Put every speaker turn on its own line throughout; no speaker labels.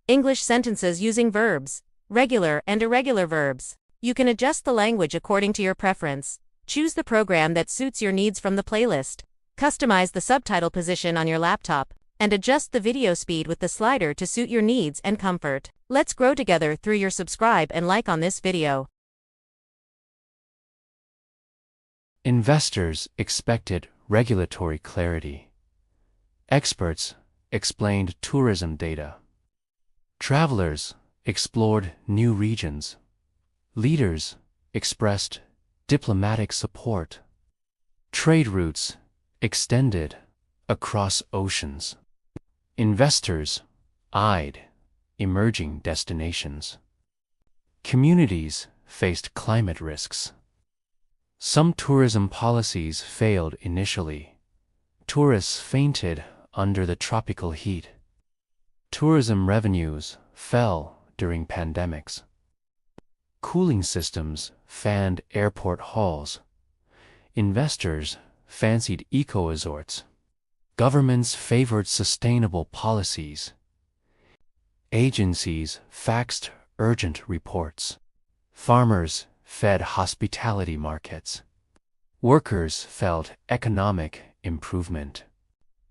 English sentences using verbs, regular and irregular verbs. You can adjust the language according to your preference. Choose the program that suits your needs from the playlist. Customize the subtitle position on your laptop, and adjust the video speed with the slider to suit your needs and comfort. Let's grow together through your subscribe and like on this video.
Investors expected regulatory clarity. Experts explained tourism data. Travelers explored new regions. Leaders expressed diplomatic support. Trade routes extended across oceans. Investors eyed emerging destinations. Communities faced climate risks. Some tourism policies failed initially. Tourists fainted under the tropical heat. Tourism revenues fell during pandemics. Cooling systems fanned airport halls. Investors fancied eco-resorts. Governments favored sustainable policies. Agencies faxed urgent reports. Farmers fed hospitality markets. Workers felt economic improvement.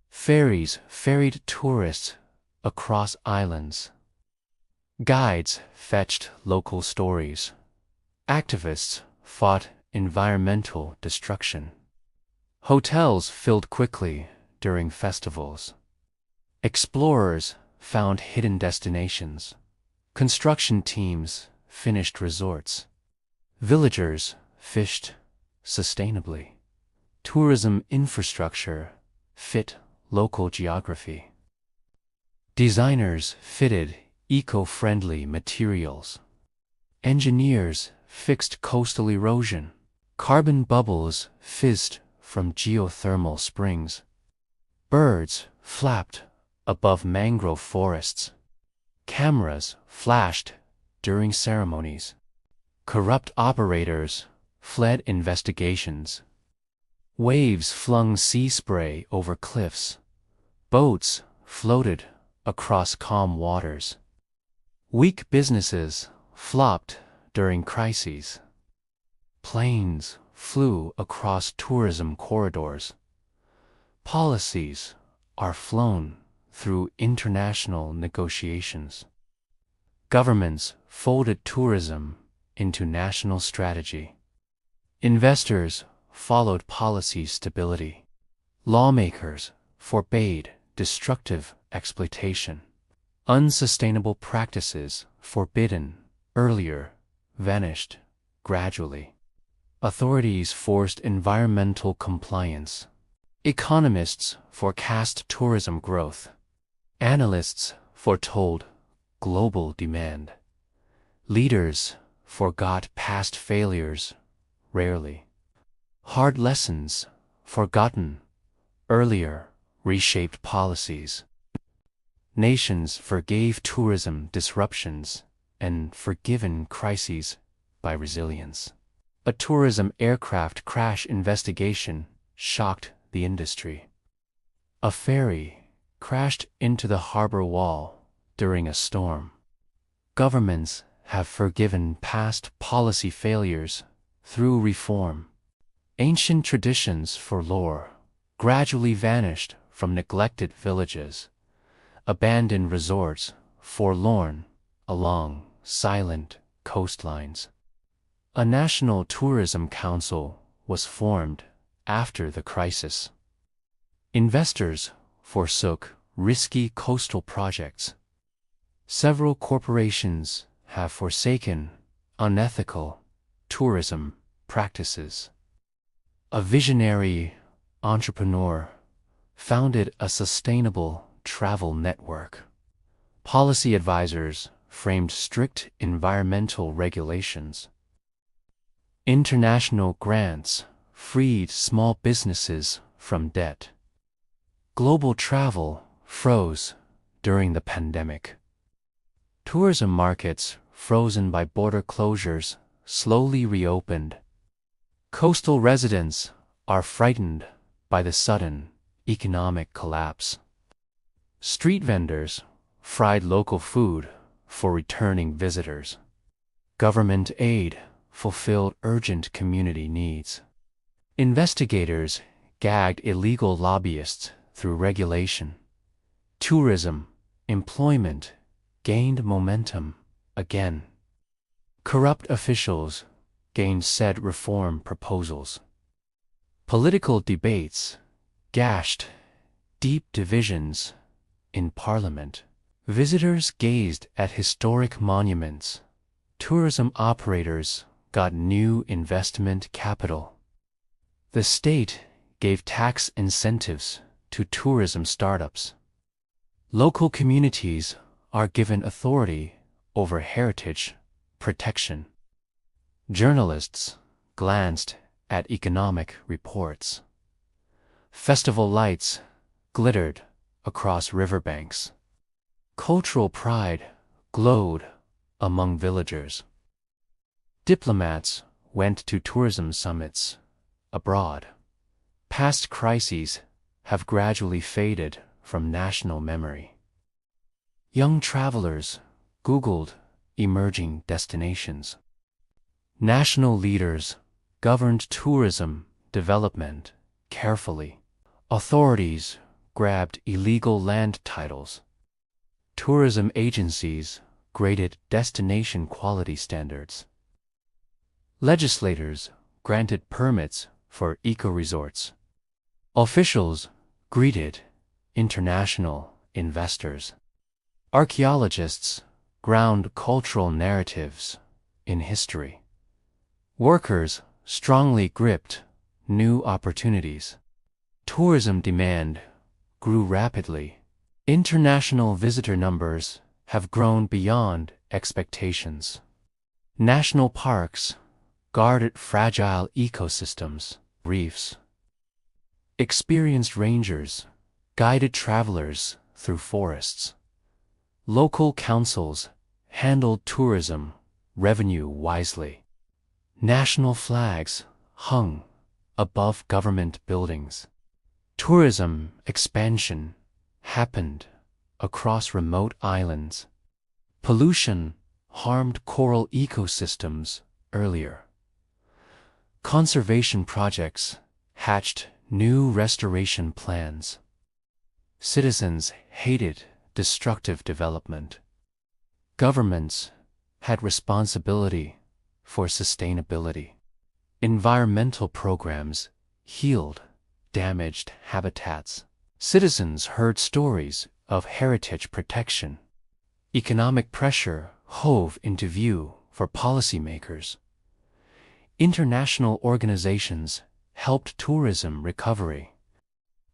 Ferries ferried tourists across islands. Guides fetched local stories. Activists fought environmental destruction. Hotels filled quickly during festivals. Explorers found hidden destinations. Construction teams finished resorts. Villagers fished sustainably. Tourism infrastructure fit local geography. Designers fitted eco-friendly materials. Engineers fixed coastal erosion. Carbon bubbles fizzed from geothermal springs. Birds flapped above mangrove forests. Cameras flashed during ceremonies. Corrupt operators fled investigations. Waves flung sea spray over cliffs. Boats floated across calm waters. Weak businesses flopped during crises. Planes flew across tourism corridors. Policies are flown through international negotiations. Governments folded tourism into national strategy. Investors followed policy stability. Lawmakers forbade destructive exploitation. Unsustainable practices forbidden earlier vanished gradually. Authorities forced environmental compliance. Economists forecast tourism growth. Analysts foretold global demand. Leaders forgot past failures rarely. Hard lessons forgotten earlier reshaped policies. Nations forgave tourism disruptions and forgiven crises by resilience. A tourism aircraft crash investigation shocked the industry. A ferry crashed into the harbor wall during a storm. Governments have forgiven past policy failures through reform. Ancient traditions for lore gradually vanished from neglected villages. Abandoned resorts forlorn along silent coastlines. A national tourism council was formed after the crisis. Investors forsook risky coastal projects. Several corporations have forsaken unethical tourism practices. A visionary entrepreneur founded a sustainable travel network. Policy advisors framed strict environmental regulations. International grants freed small businesses from debt. Global travel froze during the pandemic. Tourism markets, frozen by border closures, slowly reopened. Coastal residents are frightened by the sudden economic collapse. Street vendors fried local food for returning visitors. Government aid fulfilled urgent community needs. Investigators gagged illegal lobbyists through regulation. Tourism, employment gained momentum again. Corrupt officials gained said reform proposals. Political debates gashed deep divisions in Parliament. Visitors gazed at historic monuments. Tourism operators got new investment capital. The state gave tax incentives to tourism startups. Local communities are given authority over heritage protection. Journalists glanced at economic reports. Festival lights glittered across riverbanks. Cultural pride glowed among villagers. Diplomats went to tourism summits abroad. Past crises have gradually faded from national memory. Young travelers Googled emerging destinations. National leaders governed tourism development carefully. Authorities grabbed illegal land titles. Tourism agencies graded destination quality standards. Legislators granted permits for eco-resorts. Officials greeted international investors. Archaeologists ground cultural narratives in history. Workers strongly gripped new opportunities. Tourism demand grew rapidly. International visitor numbers have grown beyond expectations. National parks guarded fragile ecosystems, reefs. Experienced rangers guided travelers through forests. Local councils handled tourism revenue wisely. National flags hung above government buildings. Tourism expansion happened across remote islands. Pollution harmed coral ecosystems earlier. Conservation projects hatched new restoration plans. Citizens hated destructive development. Governments had responsibility for sustainability. Environmental programs healed damaged habitats. Citizens heard stories of heritage protection. Economic pressure hove into view for policymakers. International organizations helped tourism recovery.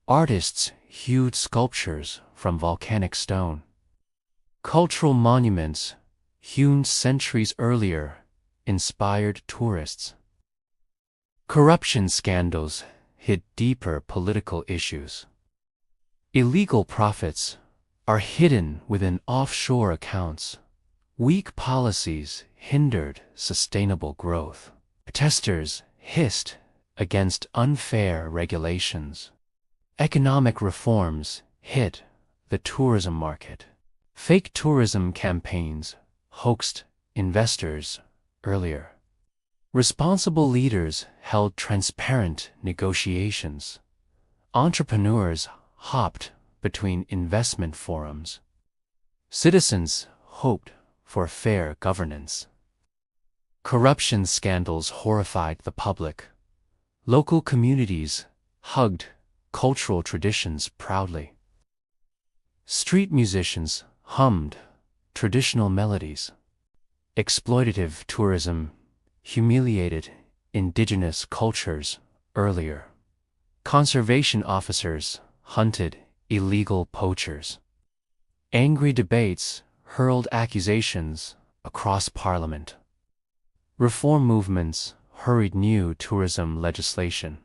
Artists hewed sculptures from volcanic stone. Cultural monuments, hewn centuries earlier, inspired tourists. Corruption scandals hid deeper political issues. Illegal profits are hidden within offshore accounts. Weak policies hindered sustainable growth. Protesters hissed against unfair regulations. Economic reforms hit the tourism market. Fake tourism campaigns hoaxed investors earlier. Responsible leaders held transparent negotiations. Entrepreneurs hopped between investment forums. Citizens hoped for fair governance. Corruption scandals horrified the public. Local communities hugged cultural traditions proudly. Street musicians hummed traditional melodies. Exploitative tourism humiliated indigenous cultures earlier. Conservation officers hunted illegal poachers. Angry debates hurled accusations across Parliament. Reform movements hurried new tourism legislation.